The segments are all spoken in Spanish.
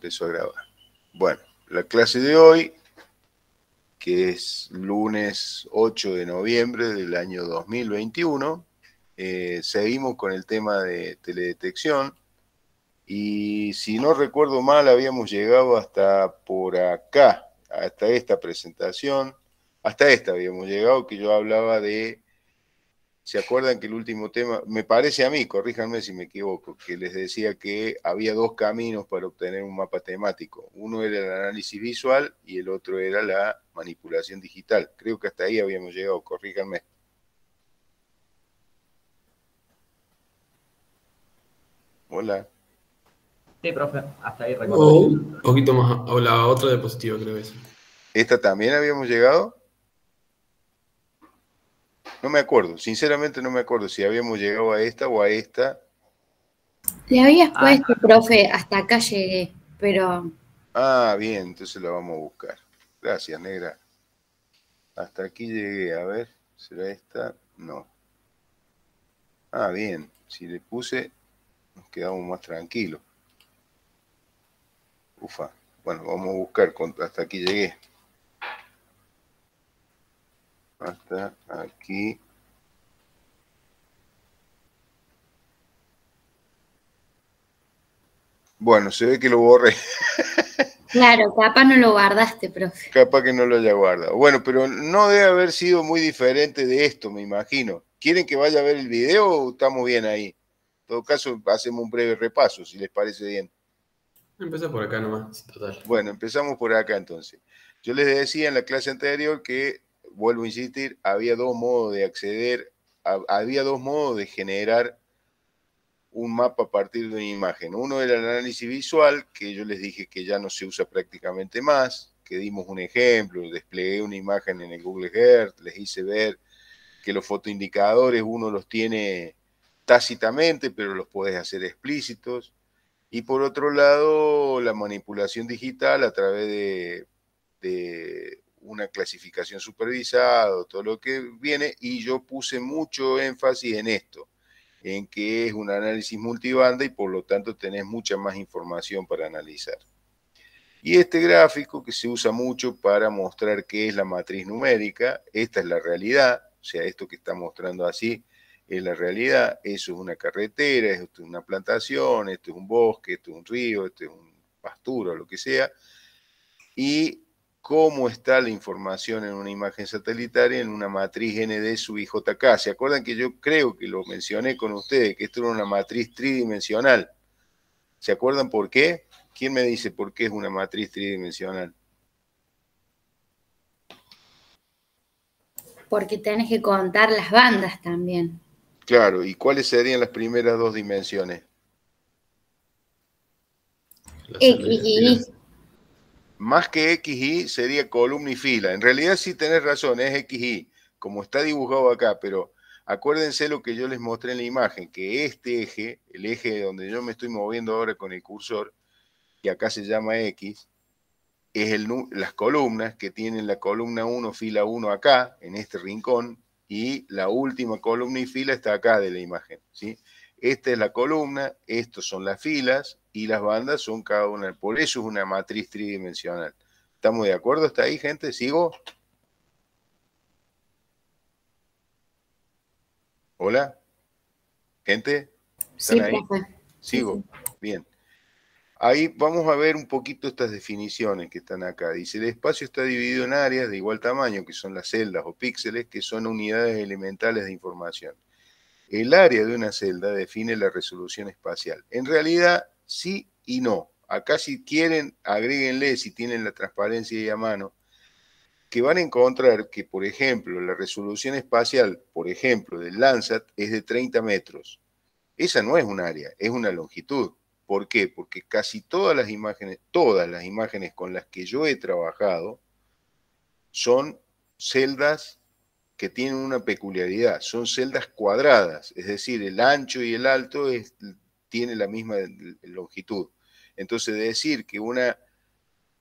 Empezó a grabar. Bueno, la clase de hoy, que es lunes 8 de noviembre del año 2021, seguimos con el tema de teledetección y si no recuerdo mal habíamos llegado hasta por acá, hasta esta presentación, hasta esta habíamos llegado, que yo hablaba de... ¿Se acuerdan que el último tema, me parece a mí, corríjanme si me equivoco, que les decía que había dos caminos para obtener un mapa temático? Uno era el análisis visual y el otro era la manipulación digital. Creo que hasta ahí habíamos llegado, corríjanme. Hola. Sí, profe, hasta ahí recuerdo. Un poquito más, o la otra diapositiva creo que es. ¿Esta también habíamos llegado? No me acuerdo, sinceramente no me acuerdo si habíamos llegado a esta o a esta. Le habías puesto, profe, hasta acá llegué, pero... Ah, bien, entonces la vamos a buscar. Gracias, negra. Hasta aquí llegué, a ver, ¿será esta? No. Ah, bien, si le puse, nos quedamos más tranquilos. Ufa, bueno, vamos a buscar, hasta aquí llegué. Hasta aquí. Bueno, se ve que lo borré. Claro, capaz no lo guardaste, profe. Capaz que no lo haya guardado. Bueno, pero no debe haber sido muy diferente de esto, me imagino. ¿Quieren que vaya a ver el video o estamos bien ahí? En todo caso, hacemos un breve repaso, si les parece bien. Empezá por acá nomás, total. Bueno, empezamos por acá entonces. Yo les decía en la clase anterior que, vuelvo a insistir, había dos modos de acceder, había dos modos de generar un mapa a partir de una imagen. Uno era el análisis visual, que yo les dije que ya no se usa prácticamente más, que dimos un ejemplo, desplegué una imagen en el Google Earth, les hice ver que los fotoindicadores uno los tiene tácitamente, pero los puedes hacer explícitos. Y por otro lado, la manipulación digital a través de una clasificación supervisada, todo lo que viene, y yo puse mucho énfasis en esto, en que es un análisis multibanda y por lo tanto tenés mucha más información para analizar. Y este gráfico que se usa mucho para mostrar qué es la matriz numérica, esta es la realidad, o sea, esto que está mostrando así es la realidad, eso es una carretera, esto es una plantación, esto es un bosque, esto es un río, esto es un pastura, lo que sea, y cómo está la información en una imagen satelital en una matriz ND sub IJK. ¿Se acuerdan que yo creo que lo mencioné con ustedes, que esto era una matriz tridimensional? ¿Se acuerdan por qué? ¿Quién me dice por qué es una matriz tridimensional? Porque tenés que contar las bandas también. Claro, ¿y cuáles serían las primeras dos dimensiones? X y Y. Más que X, Y sería columna y fila. En realidad sí tenés razón, es X, Y, como está dibujado acá, pero acuérdense lo que yo les mostré en la imagen, que este eje, el eje donde yo me estoy moviendo ahora con el cursor, que acá se llama X, es las columnas que tienen la columna 1, fila 1 acá, en este rincón, y la última columna y fila está acá de la imagen, ¿sí? Esta es la columna, estos son las filas, y las bandas son cada una, por eso es una matriz tridimensional. ¿Estamos de acuerdo hasta ahí, gente? ¿Sigo? ¿Hola? ¿Gente? ¿Están Sí, ahí? profe. ¿Sigo? Sí. Bien. Ahí vamos a ver un poquito estas definiciones que están acá. Dice, el espacio está dividido en áreas de igual tamaño, que son las celdas o píxeles, que son unidades elementales de información. El área de una celda define la resolución espacial. En realidad, sí y no. Acá si quieren, agréguenle, si tienen la transparencia ahí a mano, que van a encontrar que, por ejemplo, la resolución espacial, por ejemplo, del Landsat es de 30 metros. Esa no es un área, es una longitud. ¿Por qué? Porque casi todas las imágenes con las que yo he trabajado son celdas que tienen una peculiaridad, son celdas cuadradas, es decir, el ancho y el alto tiene la misma longitud. Entonces, decir que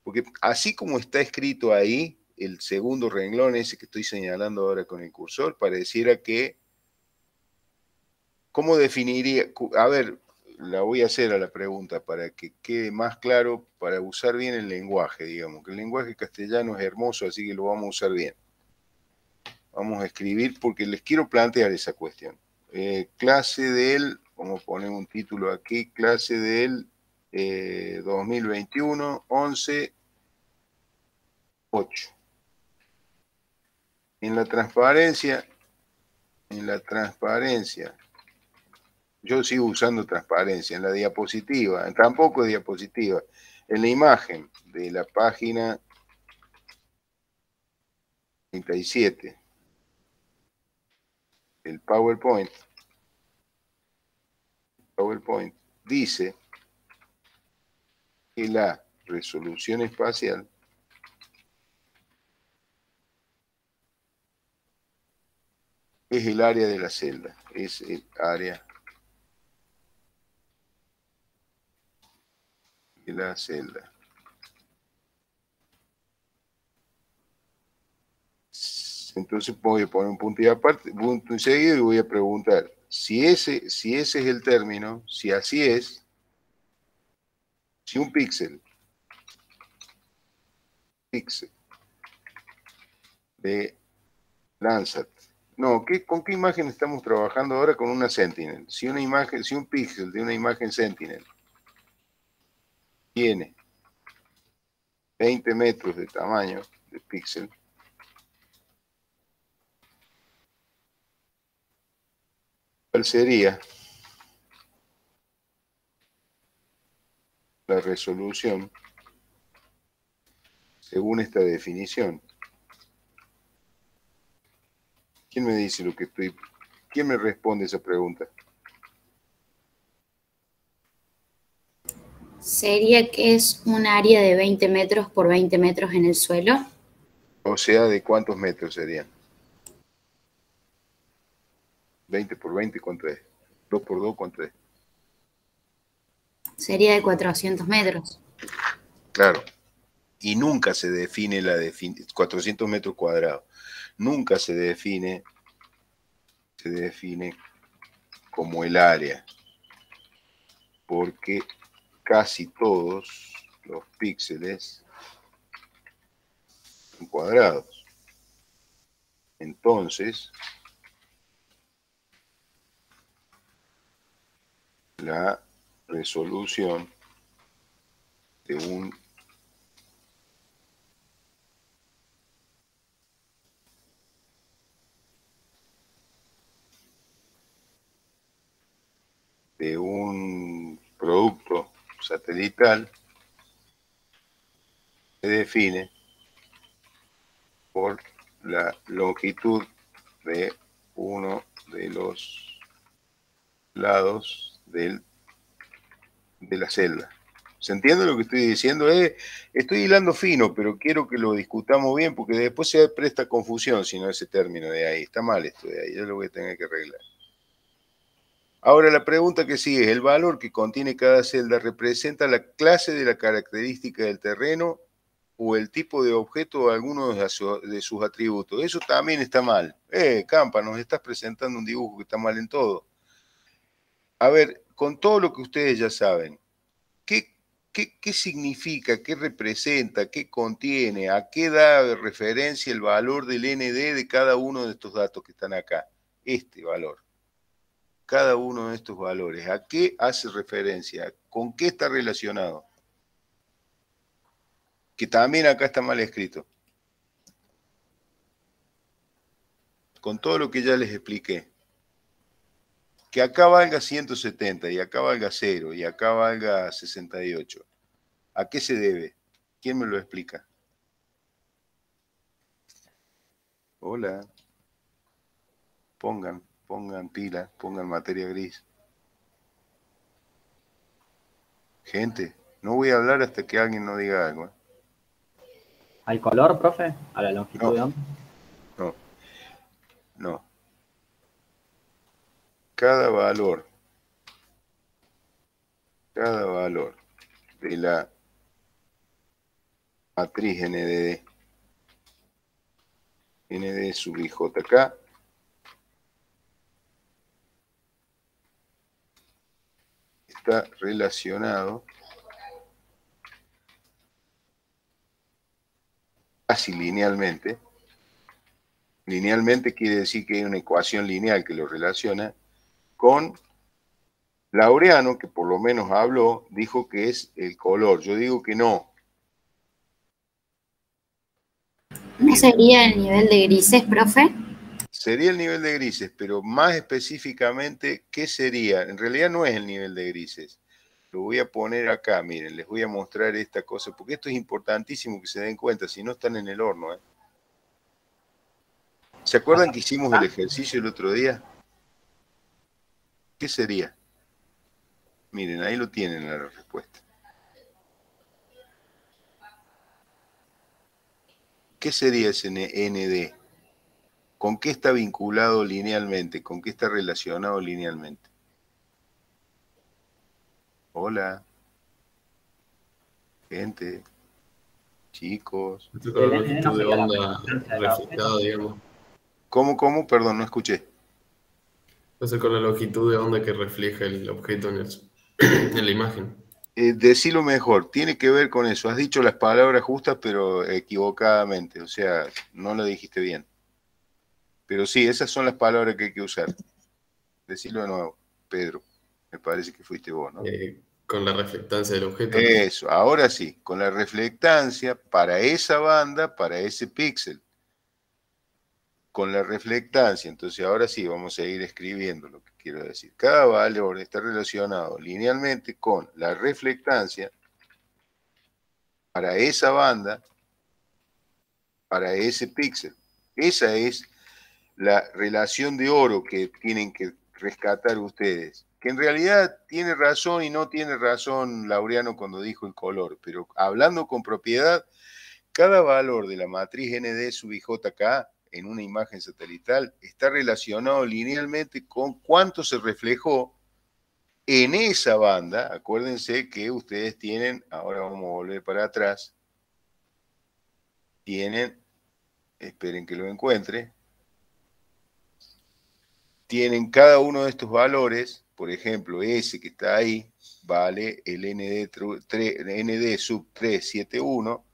porque así como está escrito ahí, el segundo renglón ese que estoy señalando ahora con el cursor, pareciera que, ¿cómo definiría? A ver, la voy a hacer a la pregunta para que quede más claro, para usar bien el lenguaje, digamos, que el lenguaje castellano es hermoso, así que lo vamos a usar bien. Vamos a escribir porque les quiero plantear esa cuestión. Clase del, vamos a poner un título aquí, clase del 2021, 11, 8. En la transparencia, yo sigo usando transparencia, en la diapositiva, tampoco es diapositiva, en la imagen de la página 37, el PowerPoint dice que la resolución espacial es el área de la celda, es el área de la celda. Entonces voy a poner un punto y aparte, punto y seguido, y voy a preguntar si ese es el término, si así es, si un píxel de Landsat. No, ¿con qué imagen estamos trabajando ahora? Con una Sentinel. Si un píxel de una imagen Sentinel tiene 20 metros de tamaño de píxel, ¿cuál sería la resolución según esta definición? ¿Quién me dice lo que estoy? ¿Quién me responde esa pregunta? ¿Sería que es un área de 20 metros por 20 metros en el suelo? O sea, ¿de cuántos metros serían? 20 por 20, ¿cuánto es? 2 por 2, ¿cuánto es? Sería de 400 metros. Claro. Y nunca se define 400 metros cuadrados. Nunca se define como el área, porque casi todos los píxeles son cuadrados. Entonces, la resolución de un producto satelital se define por la longitud de uno de los lados de la celda. ¿Se entiende lo que estoy diciendo? Estoy hilando fino, pero quiero que lo discutamos bien, porque después se presta confusión si no ese término de ahí. Está mal esto de ahí, yo lo voy a tener que arreglar. Ahora la pregunta que sigue es, ¿el valor que contiene cada celda representa la clase de la característica del terreno o el tipo de objeto o alguno de sus atributos? Eso también está mal. Campa, nos estás presentando un dibujo que está mal en todo. A ver, con todo lo que ustedes ya saben, ¿qué significa, qué representa, qué contiene, a qué da referencia el valor del ND de cada uno de estos datos que están acá? Este valor. Cada uno de estos valores, ¿a qué hace referencia? ¿Con qué está relacionado? Que también acá está mal escrito. Con todo lo que ya les expliqué. Que acá valga 170 y acá valga 0 y acá valga 68. ¿A qué se debe? ¿Quién me lo explica? Hola. Pongan pila, pongan materia gris. Gente, no voy a hablar hasta que alguien no diga algo. ¿Al color, profe? ¿A la longitud de onda? No. Cada valor de la matriz ND sub IJK está relacionado casi linealmente. Linealmente quiere decir que hay una ecuación lineal que lo relaciona con Laureano, que por lo menos habló, dijo que es el color. Yo digo que no. ¿No sería el nivel de grises, profe? Sería el nivel de grises, pero más específicamente, ¿qué sería? En realidad no es el nivel de grises. Lo voy a poner acá, miren, les voy a mostrar esta cosa, porque esto es importantísimo que se den cuenta, si no están en el horno. ¿Se acuerdan que hicimos el ejercicio el otro día? ¿Qué sería? Miren, ahí lo tienen la respuesta. ¿Qué sería ese ND? ¿Con qué está vinculado linealmente? ¿Con qué está relacionado linealmente? Hola, gente, chicos. Estoy con la longitud de onda reflejada, digamos. ¿Cómo? Perdón, no escuché. Estoy con la longitud de onda que refleja el objeto en la imagen. Decilo mejor, tiene que ver con eso. Has dicho las palabras justas, pero equivocadamente. O sea, no lo dijiste bien. Pero sí, esas son las palabras que hay que usar. Decilo de nuevo, Pedro. Me parece que fuiste vos, ¿no? Con la reflectancia del objeto. Eso, ahora sí, con la reflectancia para esa banda, para ese píxel. Con la reflectancia, entonces ahora sí vamos a ir escribiendo lo que quiero decir. Cada valor está relacionado linealmente con la reflectancia para esa banda, para ese píxel. Esa es la relación de oro que tienen que rescatar ustedes. Que en realidad tiene razón y no tiene razón Laureano cuando dijo el color, pero hablando con propiedad, cada valor de la matriz ND sub IJK en una imagen satelital está relacionado linealmente con cuánto se reflejó en esa banda. Acuérdense que ustedes tienen, ahora vamos a volver para atrás, tienen, esperen que lo encuentre, tienen cada uno de estos valores, por ejemplo, ese que está ahí, vale el ND sub 371,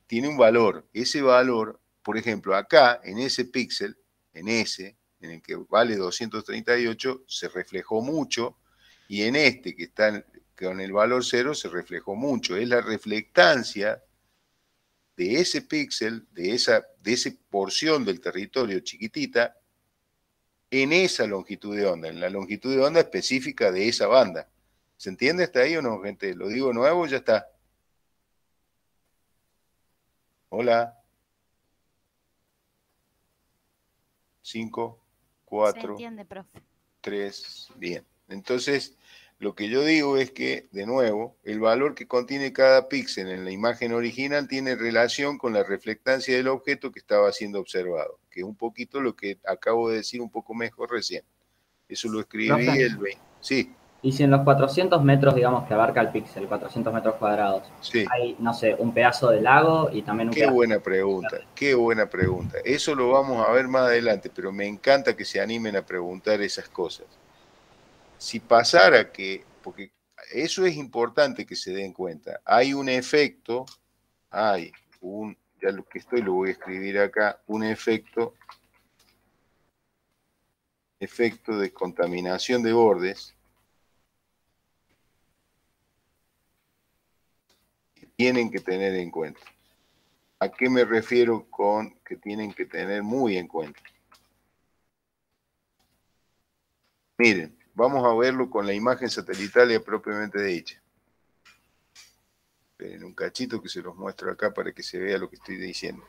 tiene un valor. Ese valor, por ejemplo, acá, en ese píxel, en el que vale 238, se reflejó mucho, y en este, que está con el valor 0, se reflejó mucho. Es la reflectancia de ese píxel, de esa porción del territorio chiquitita, en esa longitud de onda, en la longitud de onda específica de esa banda. ¿Se entiende hasta ahí o no, gente? Lo digo nuevo, ya está. Hola. 5, 4. Se entiende, profe. 3, bien. Entonces, lo que yo digo es que, de nuevo, el valor que contiene cada píxel en la imagen original tiene relación con la reflectancia del objeto que estaba siendo observado, que es un poquito lo que acabo de decir un poco mejor recién. Eso lo escribí el 20. Sí. Y si en los 400 metros, digamos, que abarca el píxel, 400 metros cuadrados, sí, hay, no sé, un pedazo de lago y también un Qué pedazo... buena pregunta, qué buena pregunta. Eso lo vamos a ver más adelante, pero me encanta que se animen a preguntar esas cosas. Si pasara que, porque eso es importante que se den cuenta, hay un efecto, ya lo que estoy lo voy a escribir acá, un efecto de contaminación de bordes, que tienen que tener en cuenta. ¿A qué me refiero con que tienen que tener muy en cuenta? Miren, vamos a verlo con la imagen satelital propiamente dicha. Esperen un cachito que se los muestro acá para que se vea lo que estoy diciendo.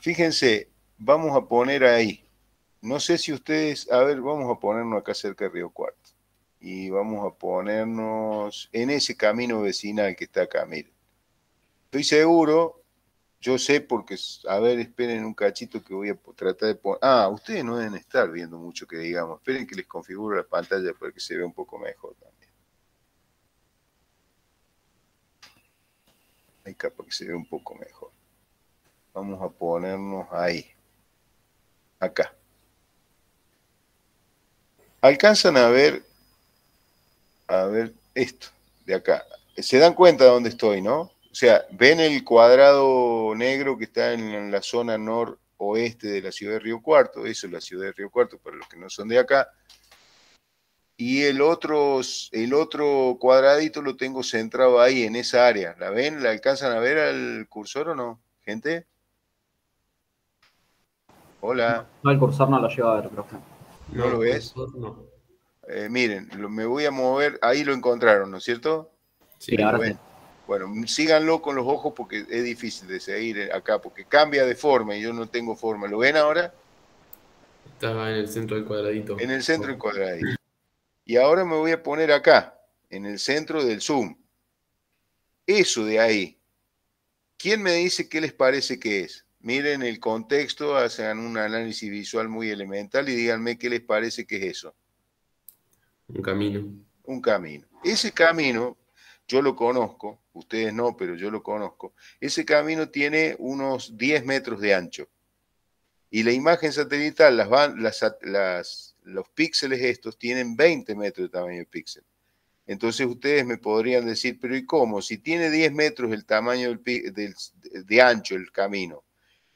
Fíjense, vamos a poner ahí. No sé si ustedes, a ver, vamos a ponernos acá cerca de Río Cuarto. Y vamos a ponernos en ese camino vecinal que está acá, miren. Estoy seguro, yo sé porque, a ver, esperen un cachito que voy a tratar de poner. Ustedes no deben estar viendo mucho que digamos. Esperen que les configuro la pantalla para que se vea un poco mejor también. Ahí capaz que se vea un poco mejor. Vamos a ponernos ahí. Acá. ¿Alcanzan a ver esto, de acá. ¿Se dan cuenta de dónde estoy, no? O sea, ven el cuadrado negro que está en la zona noroeste de la ciudad de Río Cuarto. Eso es la ciudad de Río Cuarto para los que no son de acá. Y el otro cuadradito lo tengo centrado ahí, en esa área. ¿La ven? ¿La alcanzan a ver al cursor o no? ¿Gente? Hola. No, el cursor no lo llevo a ver, profe. ¿No lo ves? No. Miren, me voy a mover. Ahí lo encontraron, ¿no es cierto? Sí, Ahí lo ahora ven. sí. Bueno, síganlo con los ojos porque es difícil de seguir acá, porque cambia de forma y yo no tengo forma. ¿Lo ven ahora? Está en el centro del cuadradito. En el centro del cuadradito. Y ahora me voy a poner acá, en el centro del zoom. Eso de ahí. ¿Quién me dice qué les parece que es? Miren el contexto, hagan un análisis visual muy elemental y díganme qué les parece que es eso. Un camino. Un camino. Ese camino, yo lo conozco, ustedes no, pero yo lo conozco. Ese camino tiene unos 10 metros de ancho. Y la imagen satelital, los píxeles estos tienen 20 metros de tamaño de píxel. Entonces ustedes me podrían decir, pero ¿y cómo? Si tiene 10 metros el tamaño de ancho el camino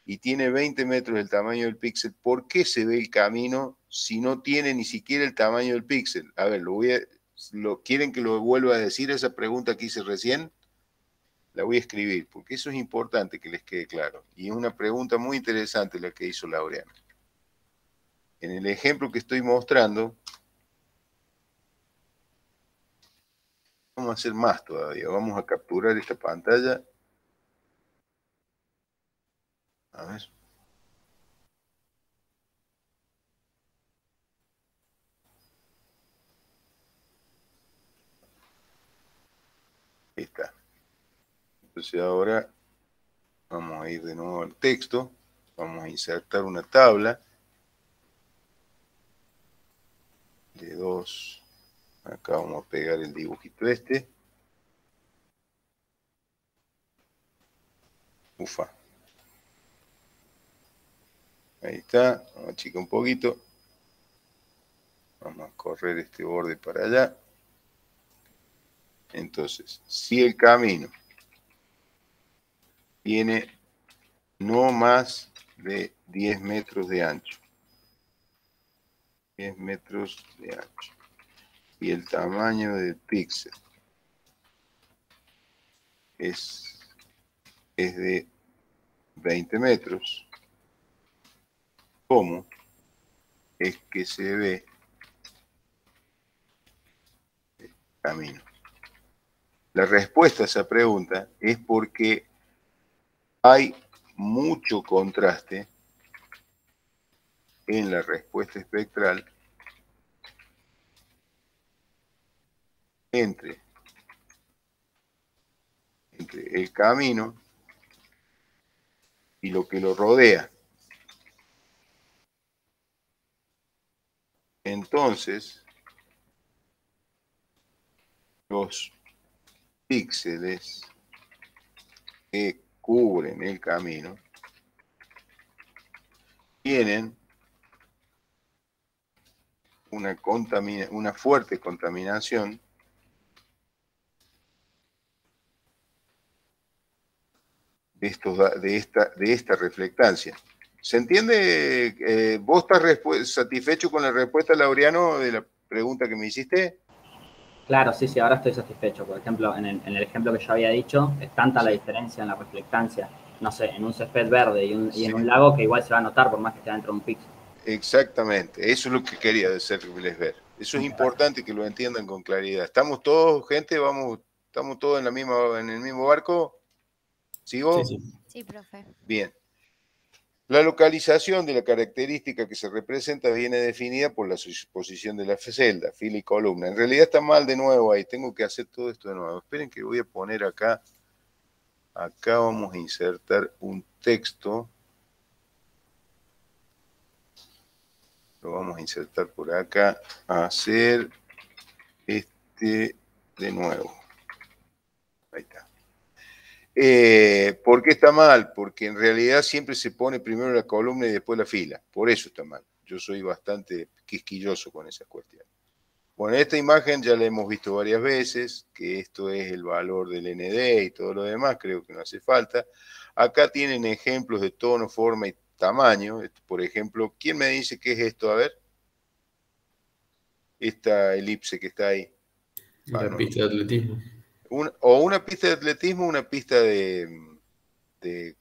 y tiene 20 metros el tamaño del píxel, ¿por qué se ve el camino si no tiene ni siquiera el tamaño del píxel? A ver, ¿quieren que lo vuelva a decir esa pregunta que hice recién? La voy a escribir, porque eso es importante que les quede claro. Y es una pregunta muy interesante la que hizo Laureano. En el ejemplo que estoy mostrando, vamos a hacer más todavía. Vamos a capturar esta pantalla. A ver. Ahí está. Entonces ahora vamos a ir de nuevo al texto. Vamos a insertar una tabla de 2. Acá vamos a pegar el dibujito este. Ufa. Ahí está. Vamos a achicar un poquito. Vamos a correr este borde para allá. Entonces, si el camino tiene no más de 10 metros de ancho, 10 metros de ancho, y el tamaño del píxel es de 20 metros, ¿cómo es que se ve el camino? La respuesta a esa pregunta es porque hay mucho contraste en la respuesta espectral entre el camino y lo que lo rodea. Entonces, los píxeles que cubren el camino tienen una fuerte contaminación de esta reflectancia. ¿Se entiende? ¿Vos estás satisfecho con la respuesta, Laureano, de la pregunta que me hiciste? Claro, sí, ahora estoy satisfecho. Por ejemplo, en el ejemplo que yo había dicho, es tanta la diferencia en la reflectancia, no sé, en un césped verde y en un lago que igual se va a notar por más que esté dentro de un píxel. Exactamente, eso es lo que quería hacerles ver. Eso es importante que lo entiendan con claridad. ¿Estamos todos, gente? ¿Estamos todos en el mismo barco? ¿Sigo? Sí. Sí, profe. Bien. La localización de la característica que se representa viene definida por la superposición de la celda, fila y columna. En realidad está mal de nuevo ahí, tengo que hacer todo esto de nuevo. Esperen que voy a poner acá vamos a insertar un texto. Lo vamos a insertar por acá, a hacer de nuevo. Ahí está. ¿Por qué está mal? Porque en realidad siempre se pone primero la columna y después la fila. Por eso está mal. Yo soy bastante quisquilloso con esas cuestiones. Bueno, esta imagen ya la hemos visto varias veces, que esto es el valor del ND y todo lo demás, creo que no hace falta. Acá tienen ejemplos de tono, forma y tamaño. Por ejemplo, ¿quién me dice qué es esto? A ver, esta elipse que está ahí. La pista de atletismo. O una pista de atletismo o una pista de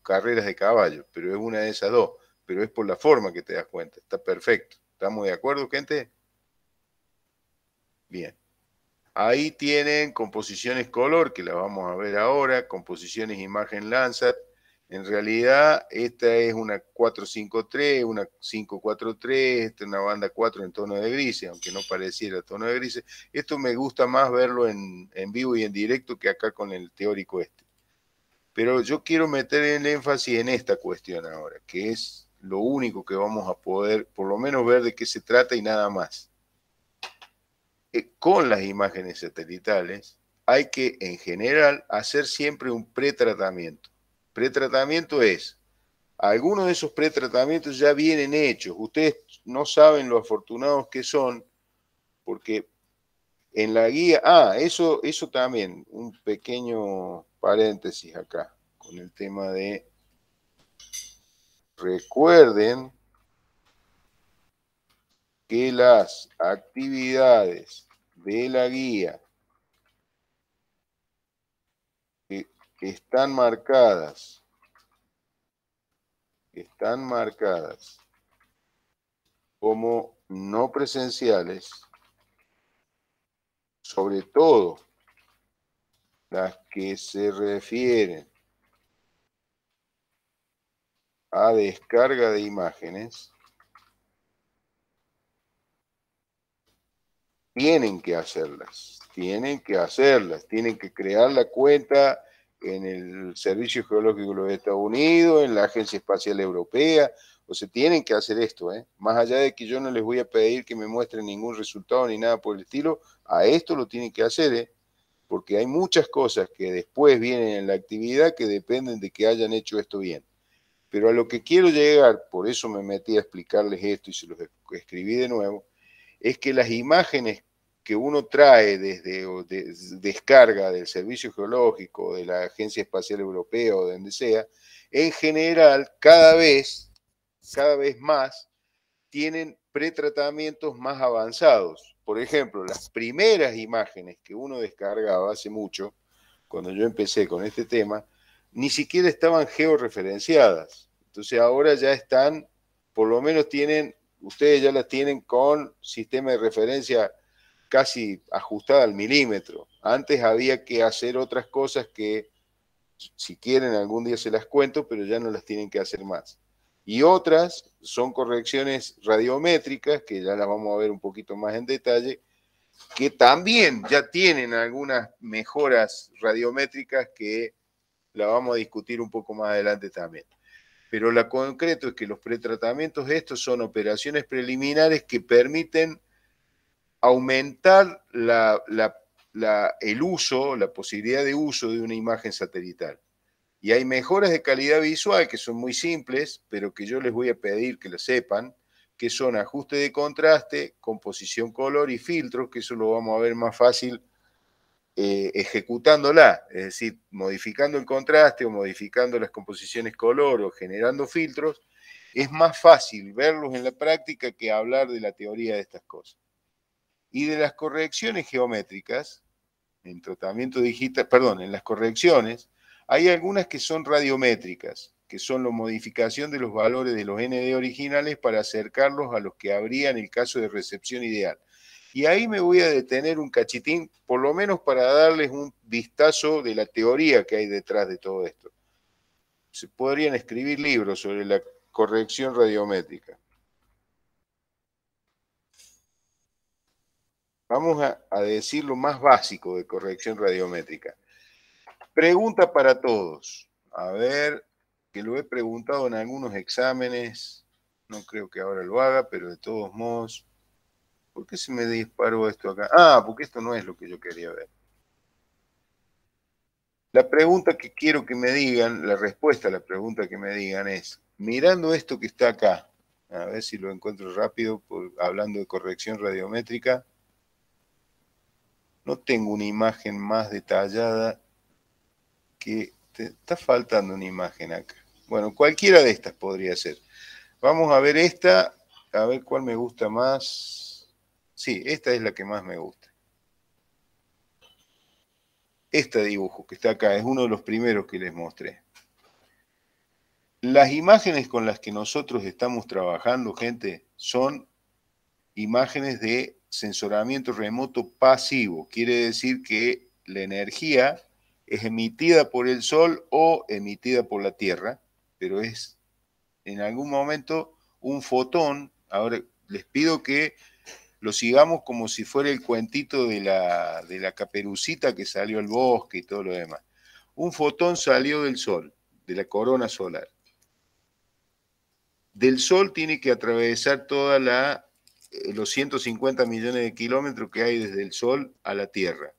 carreras de caballo, pero es una de esas dos. Pero es por la forma que te das cuenta. Está perfecto. ¿Estamos de acuerdo, gente? Bien. Ahí tienen composiciones color, que las vamos a ver ahora, composiciones imagen Landsat. En realidad, esta es una 453, una 543, esta es una banda 4 en tono de grises, aunque no pareciera tono de grises. Esto me gusta más verlo en vivo y en directo que acá con el teórico este. Pero yo quiero meter el énfasis en esta cuestión ahora, que es lo único que vamos a poder, por lo menos, ver de qué se trata y nada más. Con las imágenes satelitales hay que, en general, hacer siempre un pretratamiento. Pretratamiento es, algunos de esos pretratamientos ya vienen hechos. Ustedes no saben lo afortunados que son, porque en la guía, eso también, un pequeño paréntesis acá, con el tema de, recuerden que las actividades de la guía que están marcadas como no presenciales, sobre todo las que se refieren a descarga de imágenes, tienen que hacerlas, tienen que crear la cuenta en el Servicio Geológico de los Estados Unidos, en la Agencia Espacial Europea, o sea, tienen que hacer esto, más allá de que yo no les voy a pedir que me muestren ningún resultado ni nada por el estilo, a esto lo tienen que hacer, porque hay muchas cosas que después vienen en la actividad que dependen de que hayan hecho esto bien. Pero a lo que quiero llegar, por eso me metí a explicarles esto y se los escribí de nuevo, es que las imágenes que uno trae desde descarga del Servicio Geológico, de la Agencia Espacial Europea o de donde sea, en general, cada vez más, tienen pretratamientos más avanzados. Por ejemplo, las primeras imágenes que uno descargaba hace mucho, cuando yo empecé con este tema, ni siquiera estaban georreferenciadas. Entonces ahora ya están, por lo menos ustedes ya las tienen con sistema de referencia casi ajustada al milímetro. Antes había que hacer otras cosas que, si quieren, algún día se las cuento, pero ya no las tienen que hacer más. Y otras son correcciones radiométricas, que ya las vamos a ver un poquito más en detalle, que también ya tienen algunas mejoras radiométricas que la vamos a discutir un poco más adelante también. Pero lo concreto es que los pretratamientos estos son operaciones preliminares que permiten aumentar el uso, la posibilidad de uso de una imagen satelital. Y hay mejoras de calidad visual que son muy simples, pero que yo les voy a pedir que lo sepan, que son ajuste de contraste, composición color y filtros, que eso lo vamos a ver más fácil ejecutándola, es decir, modificando el contraste o modificando las composiciones color o generando filtros, es más fácil verlos en la práctica que hablar de la teoría de estas cosas. Y de las correcciones geométricas, en tratamiento digital, perdón, en las correcciones, hay algunas que son radiométricas, que son la modificación de los valores de los ND originales para acercarlos a los que habría en el caso de recepción ideal. Y ahí me voy a detener un cachitín, por lo menos para darles un vistazo de la teoría que hay detrás de todo esto. Se podrían escribir libros sobre la corrección radiométrica. Vamos a decir lo más básico de corrección radiométrica. Pregunta para todos. A ver, que lo he preguntado en algunos exámenes. No creo que ahora lo haga, pero de todos modos. ¿Por qué se me disparó esto acá? Porque esto no es lo que yo quería ver. La pregunta que quiero que me digan, la respuesta a la pregunta que me digan es, mirando esto que está acá, a ver si lo encuentro rápido, hablando de corrección radiométrica. No tengo una imagen más detallada que... Te está faltando una imagen acá. Bueno, cualquiera de estas podría ser. Vamos a ver esta, a ver cuál me gusta más. Sí, esta es la que más me gusta. Este dibujo que está acá es uno de los primeros que les mostré. Las imágenes con las que nosotros estamos trabajando, gente, son imágenes de sensoramiento remoto pasivo. Quiere decir que la energía es emitida por el Sol o emitida por la Tierra, pero es en algún momento un fotón. Ahora les pido que lo sigamos como si fuera el cuentito de la caperucita que salió al bosque y todo lo demás. Un fotón salió del Sol, de la corona solar. Del Sol tiene que atravesar toda los 150 millones de kilómetros que hay desde el Sol a la Tierra.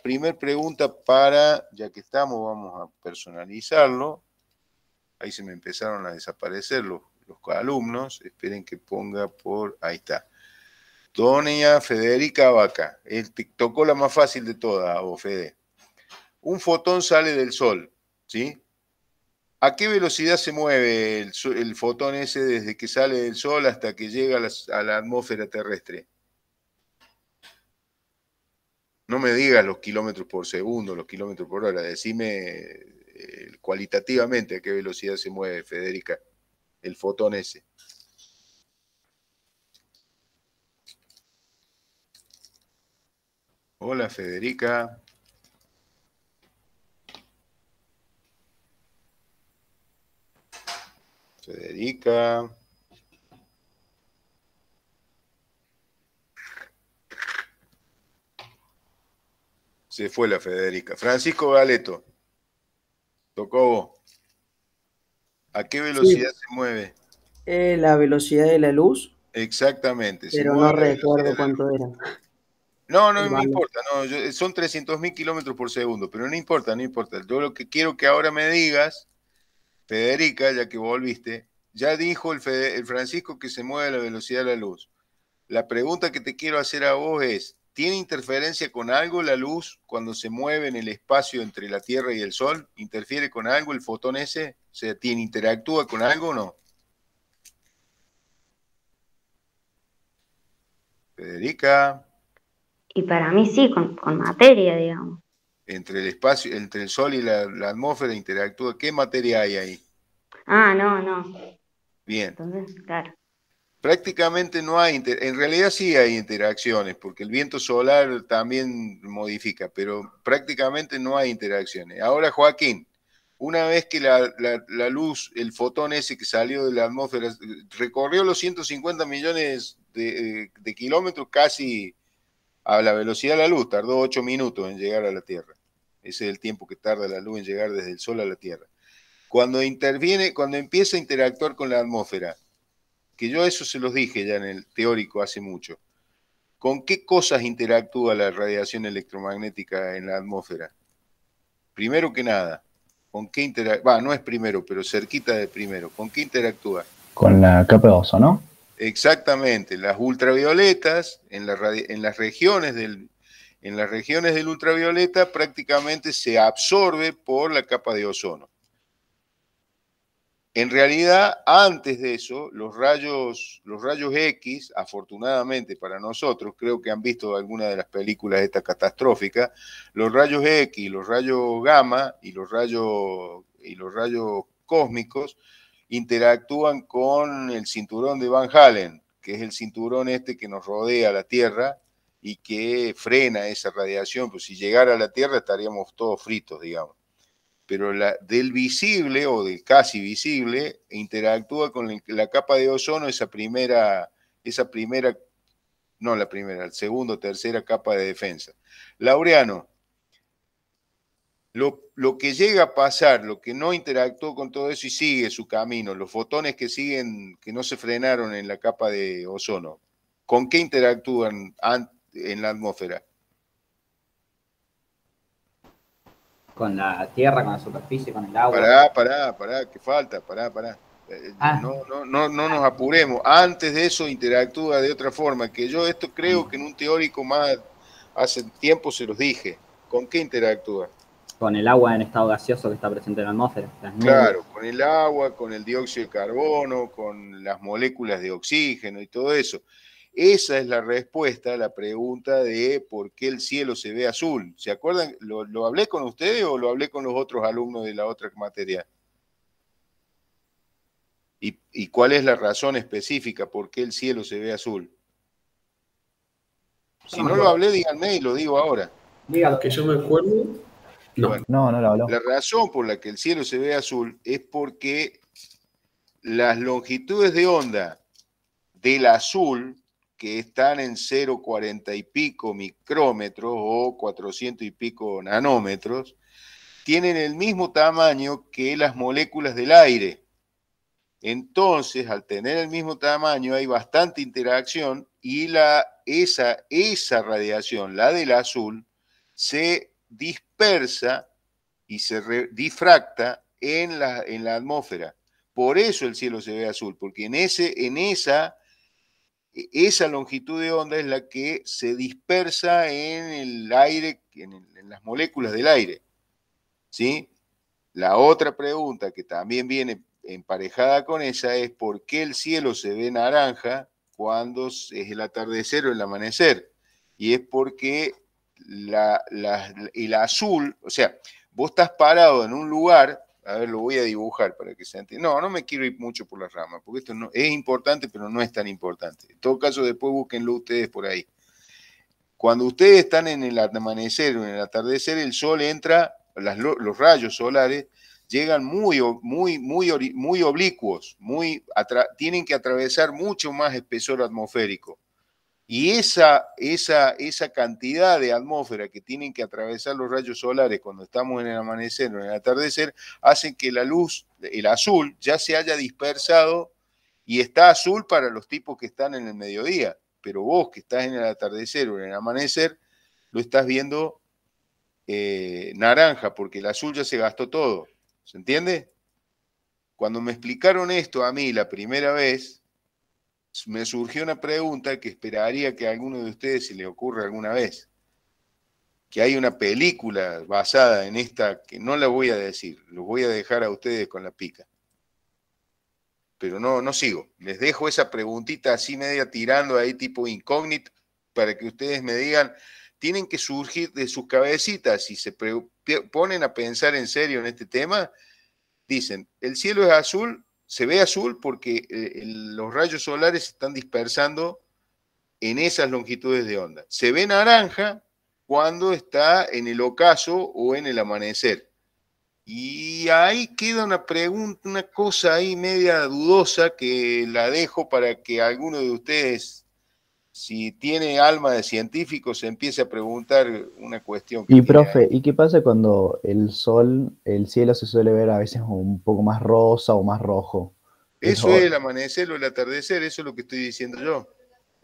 Primer pregunta para, ya que estamos, vamos a personalizarlo. Ahí se me empezaron a desaparecer los alumnos. Esperen que ponga por... Ahí está. Doña Federica Vaca. Él te tocó la más fácil de todas, o Fede. Un fotón sale del Sol, ¿sí? ¿A qué velocidad se mueve el fotón ese desde que sale del Sol hasta que llega a la atmósfera terrestre? No me digas los kilómetros por segundo, los kilómetros por hora. Decime cualitativamente a qué velocidad se mueve, Federica, el fotón ese. Hola, Federica. Federica. Se fue la Federica. Francisco Galeto. Tocó vos. ¿A qué velocidad Sí, se mueve? la velocidad de la luz, Exactamente. Se pero mueve no a la velocidad recuerdo de la luz. cuánto era. No, no El me valor. importa. No, son 300.000 kilómetros por segundo, pero no importa, no importa. Yo lo que quiero que ahora me digas, Federica, ya que volviste, ya dijo el Francisco que se mueve a la velocidad de la luz. La pregunta que te quiero hacer a vos es, ¿tiene interferencia con algo la luz cuando se mueve en el espacio entre la Tierra y el Sol? ¿Interfiere con algo el fotón ese? O sea, ¿interactúa con algo o no? Federica, Y para mí sí, con materia, digamos. entre el espacio, entre el Sol y la atmósfera interactúa. ¿Qué materia hay ahí? Ah, no, no. Bien. Entonces, claro. Prácticamente no hay, en realidad sí hay interacciones, porque el viento solar también modifica, pero prácticamente no hay interacciones. Ahora, Joaquín, una vez que la luz, el fotón ese que salió de la atmósfera, recorrió los 150 millones de kilómetros casi a la velocidad de la luz, tardó 8 minutos en llegar a la Tierra. Ese es el tiempo que tarda la luz en llegar desde el Sol a la Tierra. Cuando interviene, cuando empieza a interactuar con la atmósfera, que yo eso se los dije ya en el teórico hace mucho. ¿Con qué cosas interactúa la radiación electromagnética en la atmósfera? Primero que nada, ¿con qué interactúa? No es primero, pero cerquita de primero. ¿Con qué interactúa? Con la capa de ozono. Exactamente, las ultravioletas en las regiones del ultravioleta prácticamente se absorbe por la capa de ozono. En realidad, antes de eso, los rayos X, afortunadamente para nosotros, creo que han visto alguna de las películas esta catastrófica, los rayos X, los rayos gamma y los rayos cósmicos interactúan con el cinturón de Van Allen, que es el cinturón este que nos rodea la Tierra y que frena esa radiación. Pues si llegara a la Tierra estaríamos todos fritos, digamos. Pero del visible o del casi visible interactúa con la capa de ozono, la segunda o tercera capa de defensa. Laureano, lo que llega a pasar, lo que no interactuó con todo eso y sigue su camino, los fotones que siguen, que no se frenaron en la capa de ozono, ¿con qué interactúan en la atmósfera? Con la tierra, con la superficie, con el agua. Pará, que falta, pará. No nos apuremos. Antes de eso interactúa de otra forma, que yo esto creo que en un teórico más Hace tiempo se los dije. ¿Con qué interactúa? Con el agua en estado gaseoso que está presente en la atmósfera, las nubes. Claro, con el agua, con el dióxido de carbono, con las moléculas de oxígeno y todo eso. Esa es la respuesta a la pregunta de por qué el cielo se ve azul. ¿Se acuerdan? ¿Lo hablé con ustedes o lo hablé con los otros alumnos de la otra materia? ¿Y cuál es la razón específica por qué el cielo se ve azul? Si no lo hablé, díganme y lo digo ahora. Dígalo. Que yo me acuerdo. No. Bueno, No, no lo habló. la razón por la que el cielo se ve azul es porque las longitudes de onda del azul, que están en 0,40 y pico micrómetros o 400 y pico nanómetros, tienen el mismo tamaño que las moléculas del aire. Entonces, al tener el mismo tamaño, hay bastante interacción y esa radiación, la del azul, se dispersa y se difracta en la atmósfera. Por eso el cielo se ve azul, porque esa longitud de onda es la que se dispersa en el aire, en las moléculas del aire. ¿Sí? La otra pregunta que también viene emparejada con esa es ¿por qué el cielo se ve naranja cuando es el atardecer o el amanecer? Y es porque el azul, o sea, vos estás parado en un lugar, a ver, lo voy a dibujar para que se entienda. No me quiero ir mucho por las ramas, porque esto no, es importante, pero no es tan importante. En todo caso, después búsquenlo ustedes por ahí. Cuando ustedes están en el amanecer o en el atardecer, el sol entra, los rayos solares llegan muy oblicuos, tienen que atravesar mucho más espesor atmosférico. Y esa cantidad de atmósfera que tienen que atravesar los rayos solares cuando estamos en el amanecer o en el atardecer, hacen que la luz, el azul, ya se haya dispersado y está azul para los tipos que están en el mediodía. Pero vos que estás en el atardecer o en el amanecer, lo estás viendo naranja, porque el azul ya se gastó todo. ¿Se entiende? Cuando me explicaron esto a mí la primera vez, me surgió una pregunta que esperaría que a alguno de ustedes se le ocurra alguna vez. Que hay una película basada en esta, que no la voy a decir, los voy a dejar a ustedes con la pica. Pero no sigo. Les dejo esa preguntita así media tirando ahí tipo incógnito para que ustedes me digan, tienen que surgir de sus cabecitas y se ponen a pensar en serio en este tema, dicen, el cielo es azul, se ve azul porque los rayos solares se están dispersando en esas longitudes de onda. Se ve naranja cuando está en el ocaso o en el amanecer. Y ahí queda una pregunta, una cosa ahí media dudosa que la dejo para que alguno de ustedes, si tiene alma de científico, se empiece a preguntar una cuestión. Y profe, ¿y qué pasa cuando el cielo se suele ver a veces un poco más rosa o más rojo? Eso es el amanecer o el atardecer, eso es lo que estoy diciendo yo.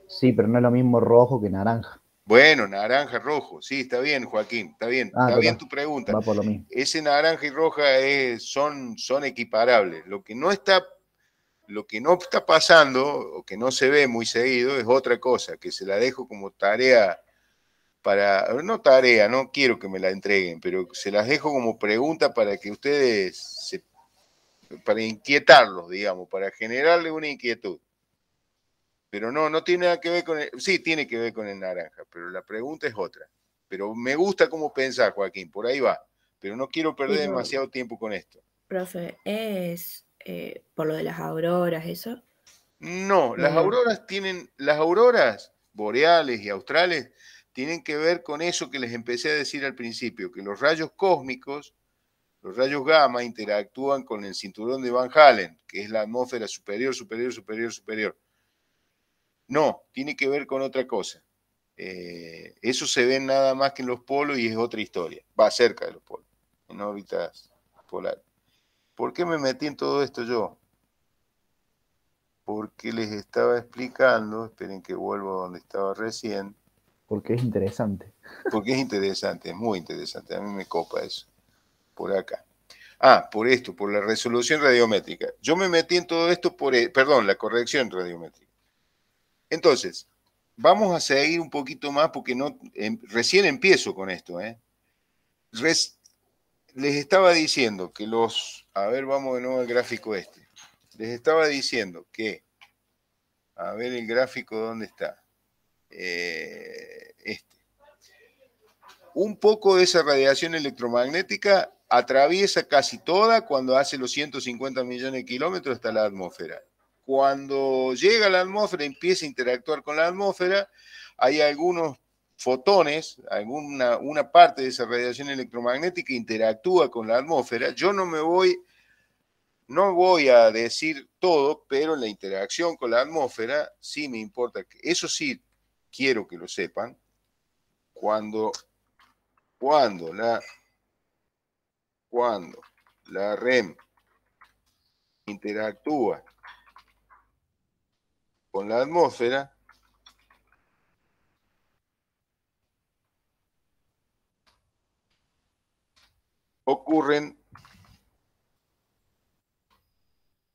Sí, pero no es lo mismo rojo que naranja. Bueno, naranja, rojo, sí, está bien, Joaquín, está bien tu pregunta. Va por lo mismo. Ese naranja y roja son equiparables. Lo que no está pasando, o que no se ve muy seguido, es otra cosa, que se la dejo como tarea no quiero que me la entreguen, pero se las dejo como pregunta para que ustedes, para inquietarlos, digamos, para generarle una inquietud. Pero no tiene nada que ver con sí, tiene que ver con el naranja, pero la pregunta es otra. Pero me gusta cómo pensar, Joaquín, por ahí va. Pero no quiero perder demasiado tiempo con esto. Profe, ¿es por lo de las auroras, eso? No, las auroras boreales y australes tienen que ver con eso que les empecé a decir al principio, que los rayos cósmicos, los rayos gamma, interactúan con el cinturón de Van Allen, que es la atmósfera superior. No, tiene que ver con otra cosa. Eso se ve nada más que en los polos y es otra historia. Va cerca de los polos, en órbitas polares. ¿Por qué me metí en todo esto yo? Porque les estaba explicando, esperen que vuelvo a donde estaba recién. Porque es interesante. Porque es interesante, es muy interesante. A mí me copa eso. Por acá. Por esto, por la resolución radiométrica. Yo me metí en todo esto la corrección radiométrica. Entonces, vamos a seguir un poquito más porque recién empiezo con esto. Les estaba diciendo que a ver, vamos de nuevo al gráfico este. Les estaba diciendo que, a ver el gráfico, ¿dónde está? Un poco de esa radiación electromagnética atraviesa casi toda cuando hace los 150 millones de kilómetros hasta la atmósfera. Cuando llega a la atmósfera, empieza a interactuar con la atmósfera, hay algunos fotones, una parte de esa radiación electromagnética interactúa con la atmósfera. Yo no voy a decir todo, pero la interacción con la atmósfera sí me importa. Eso sí quiero que lo sepan. Cuando la REM interactúa con la atmósfera, ocurren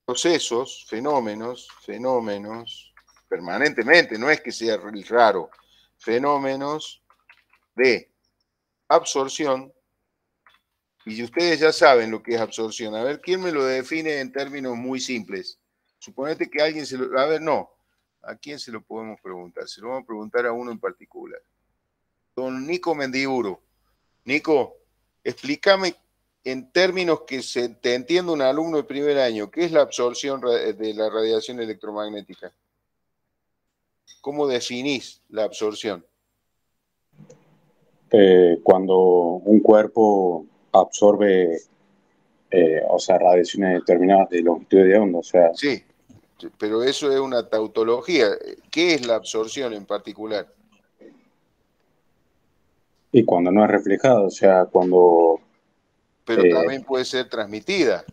procesos, fenómenos, permanentemente, no es que sea raro, fenómenos de absorción, y ustedes ya saben lo que es absorción. A ver, ¿quién me lo define en términos muy simples? Suponete que alguien a ver, no. ¿A quién se lo podemos preguntar? Se lo vamos a preguntar a uno en particular. Don Nico Mendiburo. Nico, explícame en términos que te entienda un alumno de primer año, ¿qué es la absorción de la radiación electromagnética? ¿Cómo definís la absorción? Cuando un cuerpo absorbe, radiaciones determinadas de longitud de onda, Sí, pero eso es una tautología. ¿Qué es la absorción en particular? Y cuando no es reflejada, cuando... Pero también puede ser transmitida.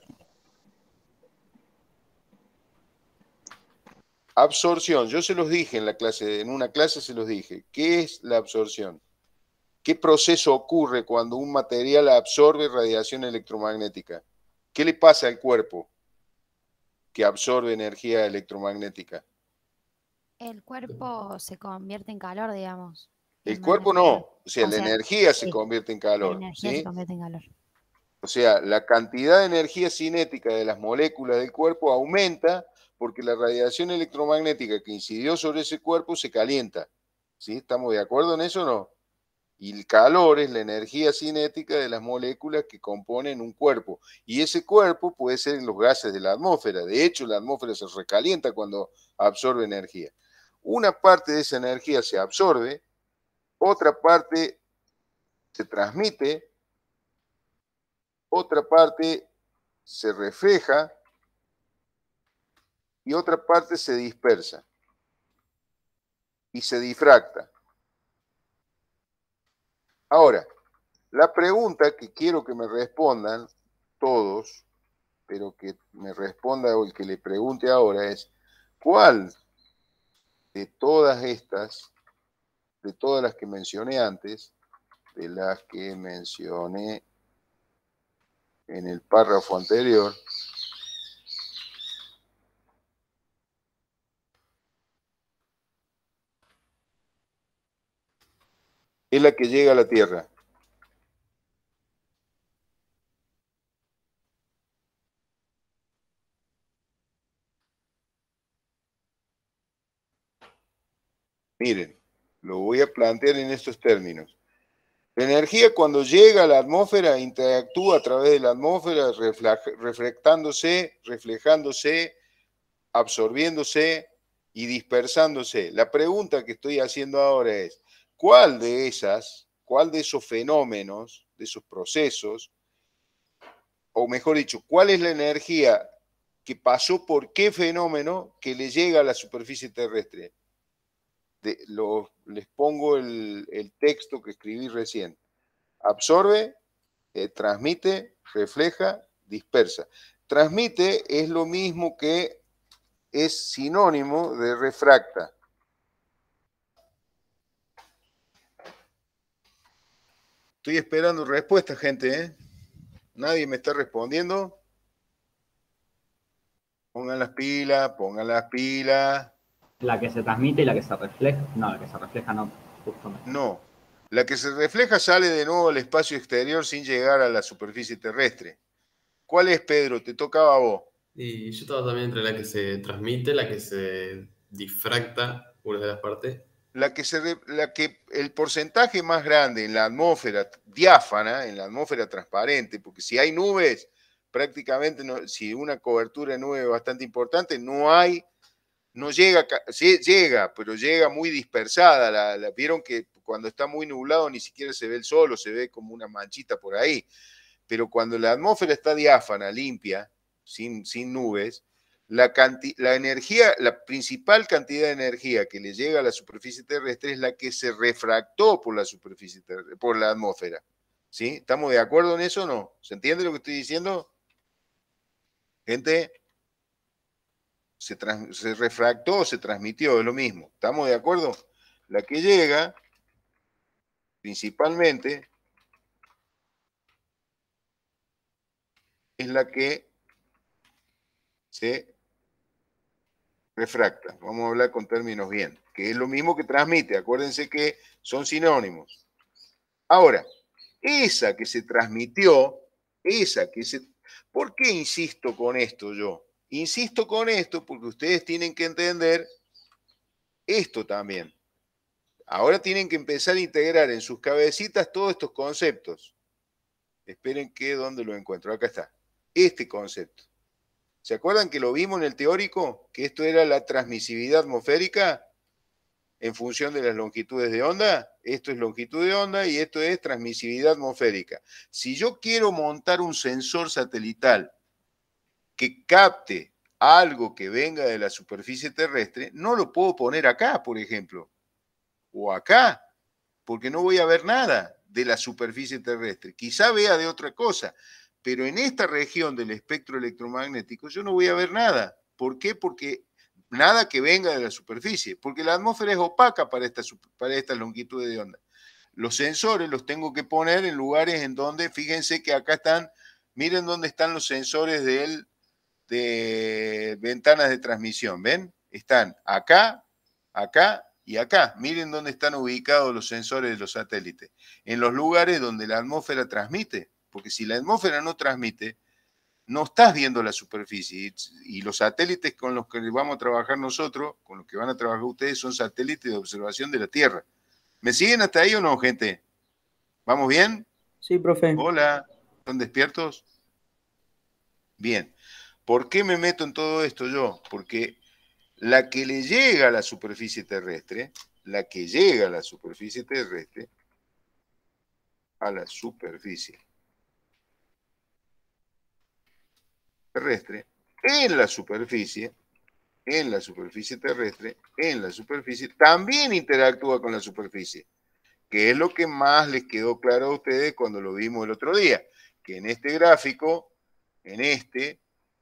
Absorción, yo se los dije en una clase se los dije. ¿Qué es la absorción? ¿Qué proceso ocurre cuando un material absorbe radiación electromagnética? ¿Qué le pasa al cuerpo que absorbe energía electromagnética? El cuerpo se convierte en calor, digamos. El cuerpo no, la energía se sí, convierte en calor. La energía se convierte en calor. O sea, la cantidad de energía cinética de las moléculas del cuerpo aumenta porque la radiación electromagnética que incidió sobre ese cuerpo se calienta. ¿Sí? ¿Estamos de acuerdo en eso o no? Y el calor es la energía cinética de las moléculas que componen un cuerpo. Y ese cuerpo puede ser en los gases de la atmósfera. De hecho, la atmósfera se recalienta cuando absorbe energía. Una parte de esa energía se absorbe, otra parte se transmite, otra parte se refleja y otra parte se dispersa y se difracta. Ahora, la pregunta que quiero que me respondan todos, pero que me responda o el que le pregunte ahora es, ¿cuál de todas estas, de todas las que mencioné antes, de las que mencioné en el párrafo anterior, es la que llega a la Tierra? Miren, lo voy a plantear en estos términos. La energía cuando llega a la atmósfera interactúa a través de la atmósfera, reflejándose, absorbiéndose y dispersándose. La pregunta que estoy haciendo ahora es, ¿cuál de esos fenómenos, de esos procesos, o mejor dicho, cuál es la energía que pasó por qué fenómeno que le llega a la superficie terrestre? Les pongo el texto que escribí recién. Absorbe, transmite, refleja, dispersa. Transmite es lo mismo que es sinónimo de refracta. Estoy esperando respuesta, gente, ¿eh? Nadie me está respondiendo. Pongan las pilas, pongan las pilas. La que se transmite y la que se refleja. No, la que se refleja no, justo no. No. La que se refleja sale de nuevo al espacio exterior sin llegar a la superficie terrestre. ¿Cuál es, Pedro? Te tocaba a vos. Y yo estaba también entre la que se transmite, la que se difracta, una de las partes. La que el porcentaje más grande en la atmósfera diáfana, en la atmósfera transparente, porque si hay nubes, prácticamente, no, si una cobertura de nube bastante importante, no llega, sí, llega, pero llega muy dispersada. Vieron que cuando está muy nublado ni siquiera se ve el sol o se ve como una manchita por ahí. Pero cuando la atmósfera está diáfana, limpia, sin nubes, la energía, la principal cantidad de energía que le llega a la superficie terrestre es la que se refractó por la superficie terrestre, por la atmósfera. ¿Sí? ¿Estamos de acuerdo en eso o no? ¿Se entiende lo que estoy diciendo? Gente, se refractó, se transmitió, es lo mismo. ¿Estamos de acuerdo? La que llega, principalmente, es la que se refracta. Vamos a hablar con términos bien, que es lo mismo que transmite. Acuérdense que son sinónimos. Ahora, esa que se transmitió, ¿por qué insisto con esto yo? Insisto con esto porque ustedes tienen que entender esto también. Ahora tienen que empezar a integrar en sus cabecitas todos estos conceptos. Esperen que ¿dónde lo encuentro? Acá está. Este concepto. ¿Se acuerdan que lo vimos en el teórico? Que esto era la transmisividad atmosférica en función de las longitudes de onda. Esto es longitud de onda y esto es transmisividad atmosférica. Si yo quiero montar un sensor satelital que capte algo que venga de la superficie terrestre, no lo puedo poner acá, por ejemplo, o acá, porque no voy a ver nada de la superficie terrestre. Quizá vea de otra cosa, pero en esta región del espectro electromagnético yo no voy a ver nada. ¿Por qué? Porque nada que venga de la superficie, porque la atmósfera es opaca para esta longitud de onda. Los sensores los tengo que poner en lugares en donde, fíjense que acá están, miren dónde están los sensores de ventanas de transmisión, ¿ven? Están acá, acá y acá. Miren dónde están ubicados los sensores de los satélites. En los lugares donde la atmósfera transmite, porque si la atmósfera no transmite, no estás viendo la superficie. Y los satélites con los que vamos a trabajar nosotros, con los que van a trabajar ustedes, son satélites de observación de la Tierra. ¿Me siguen hasta ahí o no, gente? ¿Vamos bien? Sí, profe. Hola, ¿están despiertos? Bien. ¿Por qué me meto en todo esto yo? Porque la que le llega a la superficie terrestre, en la superficie terrestre, también interactúa con la superficie, que es lo que más les quedó claro a ustedes cuando lo vimos el otro día, que en este gráfico,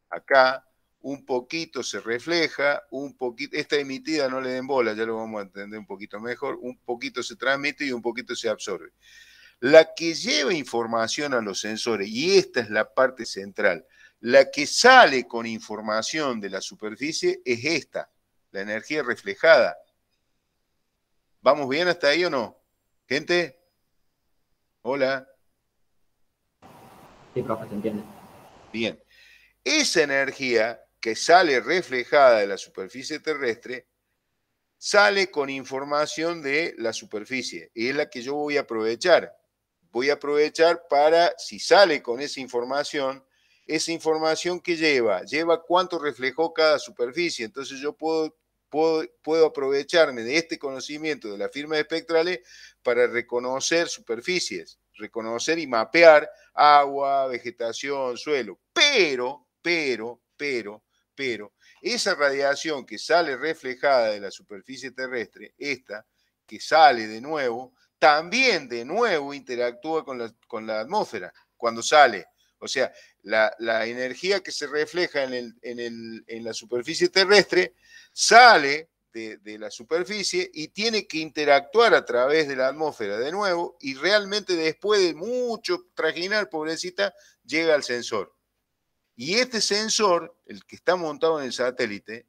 acá, un poquito se refleja, un poquito, esta emitida no le den bola, ya lo vamos a entender un poquito mejor, un poquito se transmite y un poquito se absorbe. La que lleva información a los sensores, y esta es la parte central, la que sale con información de la superficie es esta, la energía reflejada. ¿Vamos bien hasta ahí o no? ¿Gente? Hola. Sí, profe, se entiende. Bien. Esa energía que sale reflejada de la superficie terrestre sale con información de la superficie y es la que yo voy a aprovechar. Voy a aprovechar para, si sale con esa información que lleva cuánto reflejó cada superficie. Entonces yo puedo aprovecharme de este conocimiento de las firmas espectrales para reconocer superficies, reconocer y mapear agua, vegetación, suelo. Pero, esa radiación que sale reflejada de la superficie terrestre, esta, que sale de nuevo, también de nuevo interactúa con la atmósfera cuando sale. O sea, la energía que se refleja en la superficie terrestre sale de la superficie y tiene que interactuar a través de la atmósfera de nuevo y realmente después de mucho trajinar, pobrecita, llega al sensor. Y este sensor, el que está montado en el satélite,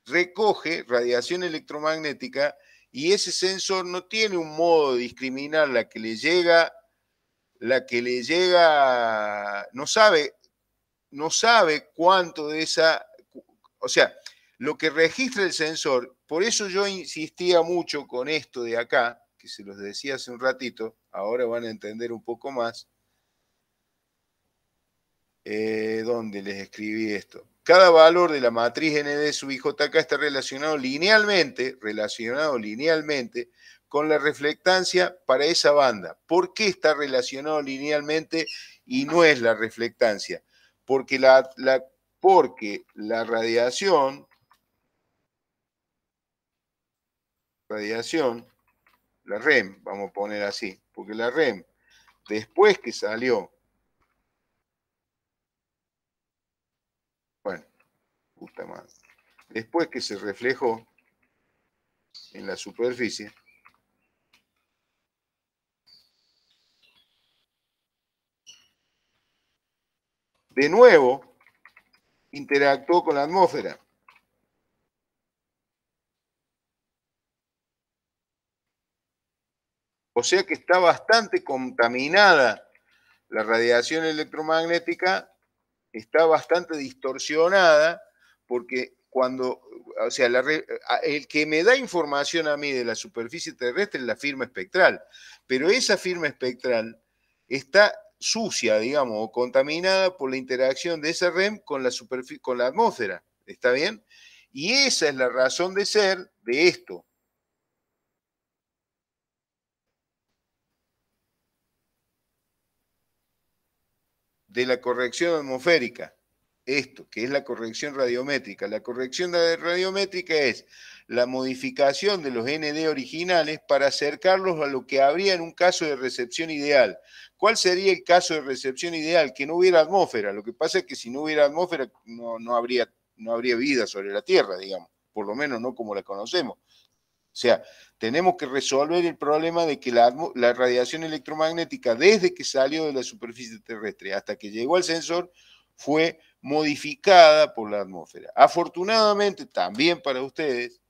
recoge radiación electromagnética y ese sensor no tiene un modo de discriminar la que le llega, no sabe cuánto de esa, o sea, lo que registra el sensor, por eso yo insistía mucho con esto de acá, que se los decía hace un ratito, ahora van a entender un poco más. ¿Dónde les escribí esto? Cada valor de la matriz ND sub IJK está relacionado linealmente con la reflectancia para esa banda. ¿Por qué está relacionado linealmente y no es la reflectancia? Porque la radiación, la REM, vamos a poner así, porque la REM, después que salió, bueno, puta madre, después que se reflejó en la superficie, de nuevo interactuó con la atmósfera. O sea que está bastante contaminada la radiación electromagnética, está bastante distorsionada, porque cuando, o sea, el que me da información a mí de la superficie terrestre es la firma espectral, pero esa firma espectral está sucia, digamos, o contaminada por la interacción de esa REM con la atmósfera, ¿está bien? Y esa es la razón de ser de esto. De la corrección atmosférica, esto, que es la corrección radiométrica. La corrección radiométrica es la modificación de los ND originales para acercarlos a lo que habría en un caso de recepción ideal. ¿Cuál sería el caso de recepción ideal? Que no hubiera atmósfera. Lo que pasa es que si no hubiera atmósfera no habría vida sobre la Tierra, digamos, por lo menos no como la conocemos. O sea, tenemos que resolver el problema de que la radiación electromagnética, desde que salió de la superficie terrestre hasta que llegó al sensor, fue modificada por la atmósfera. Afortunadamente, también para ustedes,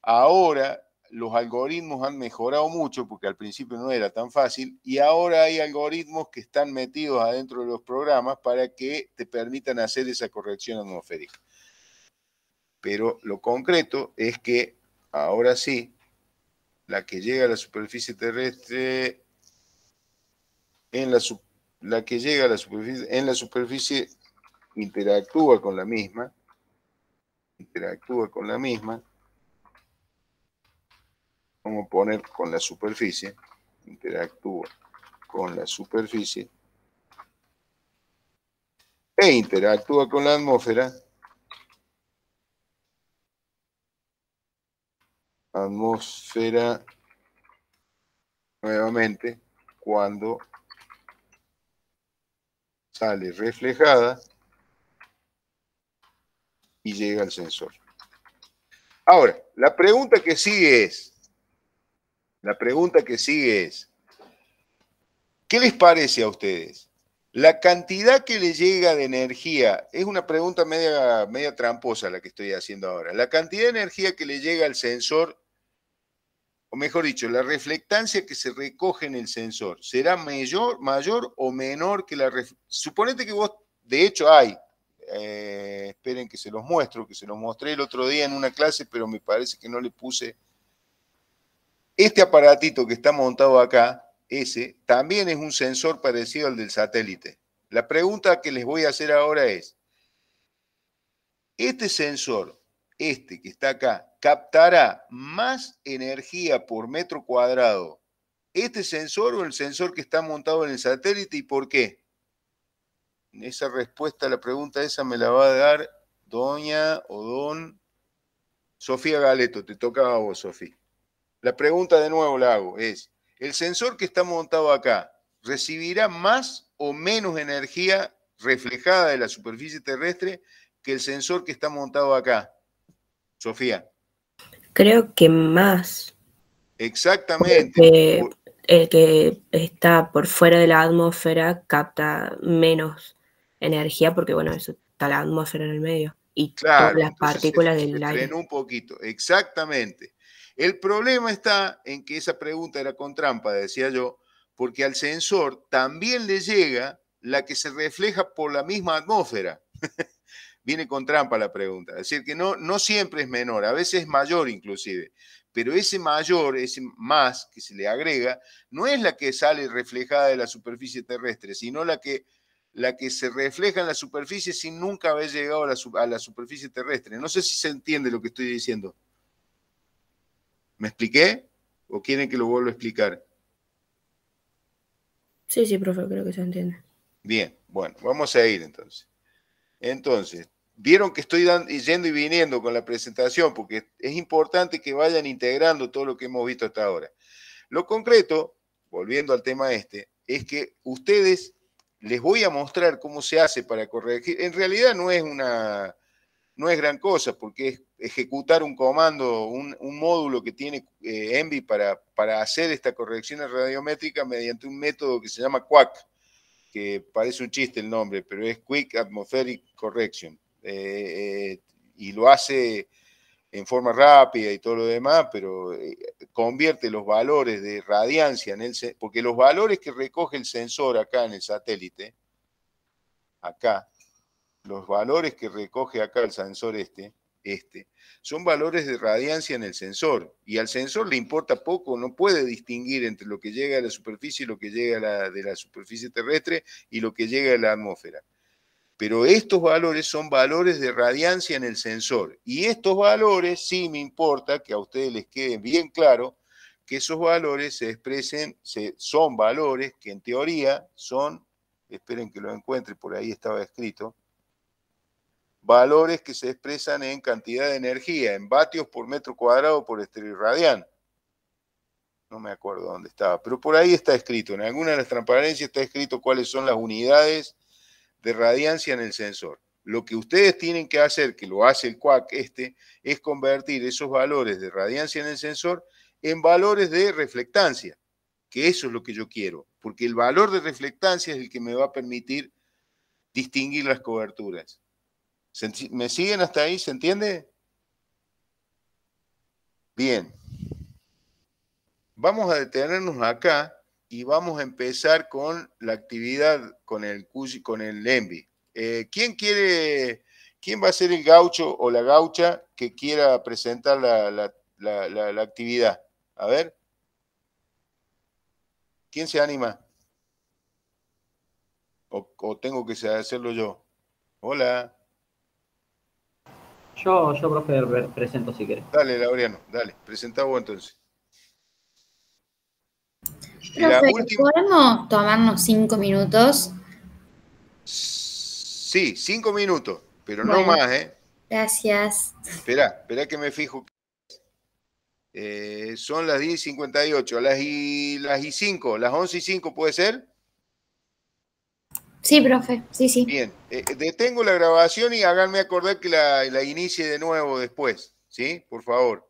ahora los algoritmos han mejorado mucho, porque al principio no era tan fácil, y ahora hay algoritmos que están metidos adentro de los programas para que te permitan hacer esa corrección atmosférica. Pero lo concreto es que ahora sí, la que llega a la superficie terrestre, en la superficie interactúa con la misma, vamos a poner con la superficie, interactúa con la superficie, e interactúa con la atmósfera, nuevamente, cuando sale reflejada y llega al sensor. Ahora, la pregunta que sigue es, ¿qué les parece a ustedes? La cantidad que le llega de energía, es una pregunta media tramposa la que estoy haciendo ahora. La cantidad de energía que le llega al sensor, o mejor dicho, la reflectancia que se recoge en el sensor, ¿será mayor o menor que la reflectancia? Suponete que vos, de hecho hay, esperen que se los muestro, que se los mostré el otro día en una clase, pero me parece que no le puse. Este aparatito que está montado acá, ese, también es un sensor parecido al del satélite. La pregunta que les voy a hacer ahora es, ¿este sensor, este que está acá, captará más energía por metro cuadrado este sensor o el sensor que está montado en el satélite y por qué? Esa respuesta a la pregunta esa me la va a dar doña o don Sofía Galeto. Te toca a vos, Sofía. La pregunta de nuevo la hago, es, ¿el sensor que está montado acá recibirá más o menos energía reflejada de la superficie terrestre que el sensor que está montado acá? Sofía. Creo que más. Exactamente. Porque el que está por fuera de la atmósfera capta menos energía porque, bueno, eso está la atmósfera en el medio. y Claro, todas las entonces partículas se del aire. frenó un poquito, exactamente. El problema está en que esa pregunta era con trampa, decía yo, porque al sensor también le llega la que se refleja por la misma atmósfera. Viene con trampa la pregunta. Es decir, que no siempre es menor, a veces es mayor inclusive. Pero ese mayor, ese más que se le agrega, no es la que sale reflejada de la superficie terrestre, sino la que se refleja en la superficie sin nunca haber llegado a la superficie terrestre. No sé si se entiende lo que estoy diciendo. ¿Me expliqué? ¿O quieren que lo vuelva a explicar? Sí, sí, profe, creo que se entiende. Bien, bueno, vamos a ir entonces. Entonces, vieron que estoy yendo y viniendo con la presentación porque es importante que vayan integrando todo lo que hemos visto hasta ahora. Lo concreto, volviendo al tema este, es que ustedes les voy a mostrar cómo se hace para corregir. En realidad no es gran cosa porque es ejecutar un comando, un módulo que tiene ENVI para hacer esta corrección radiométrica mediante un método que se llama QAC, que parece un chiste el nombre, pero es Quick Atmospheric Correction. Y lo hace en forma rápida y todo lo demás, pero convierte los valores de radiancia porque los valores que recoge el sensor acá en el satélite, acá, los valores que recoge acá el sensor son valores de radiancia en el sensor, y al sensor le importa poco, no puede distinguir entre lo que llega a la superficie y lo que llega de la superficie terrestre y lo que llega a la atmósfera. Pero estos valores son valores de radiancia en el sensor, y estos valores sí me importa que a ustedes les quede bien claro que esos valores son valores que en teoría son, esperen que lo encuentre, por ahí estaba escrito, valores que se expresan en cantidad de energía, en vatios por metro cuadrado por estereoradián. No me acuerdo dónde estaba, pero por ahí está escrito. En alguna de las transparencias está escrito cuáles son las unidades de radiancia en el sensor. Lo que ustedes tienen que hacer, que lo hace el QAC es convertir esos valores de radiancia en el sensor en valores de reflectancia, que eso es lo que yo quiero, porque el valor de reflectancia es el que me va a permitir distinguir las coberturas. ¿Me siguen hasta ahí? ¿Se entiende? Bien. Vamos a detenernos acá y vamos a empezar con la actividad con el ENVI. ¿Quién va a ser el gaucho o la gaucha que quiera presentar la actividad? A ver. ¿Quién se anima? ¿O tengo que hacerlo yo? Hola. Yo profe, presento si querés. Dale, Laureano, dale. Presentá vos entonces. Profe, ¿podemos tomarnos 5 minutos? Sí, 5 minutos, pero Bueno, no más, ¿eh? Gracias. Espera que me fijo. Son las 10:58, las y 5, las 11:05, ¿puede ser? Sí, profe, sí. Bien, detengo la grabación y háganme acordar que la inicie de nuevo después, ¿sí? Por favor.